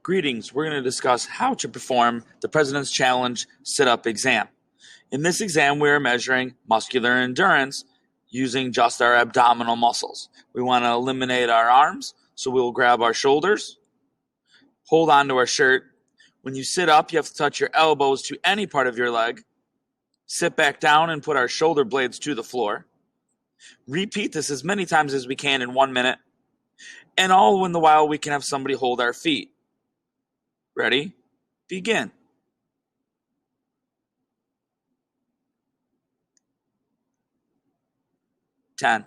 Greetings, we're going to discuss how to perform the President's Challenge sit-up exam. In this exam, we are measuring muscular endurance using just our abdominal muscles. We want to eliminate our arms, so we will grab our shoulders, hold on to our shirt. When you sit up, you have to touch your elbows to any part of your leg. Sit back down and put our shoulder blades to the floor. Repeat this as many times as we can in 1 minute. And all in the while, we can have somebody hold our feet. Ready? Begin. 10.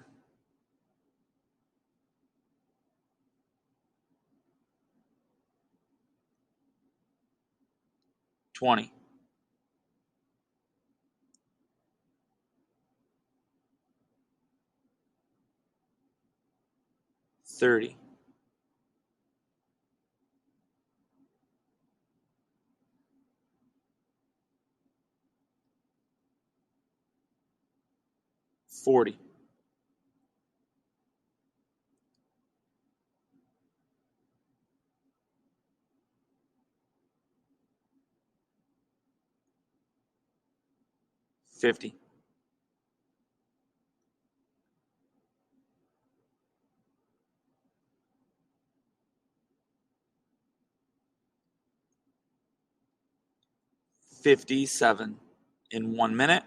20. 30. 40. 50. 57 in 1 minute.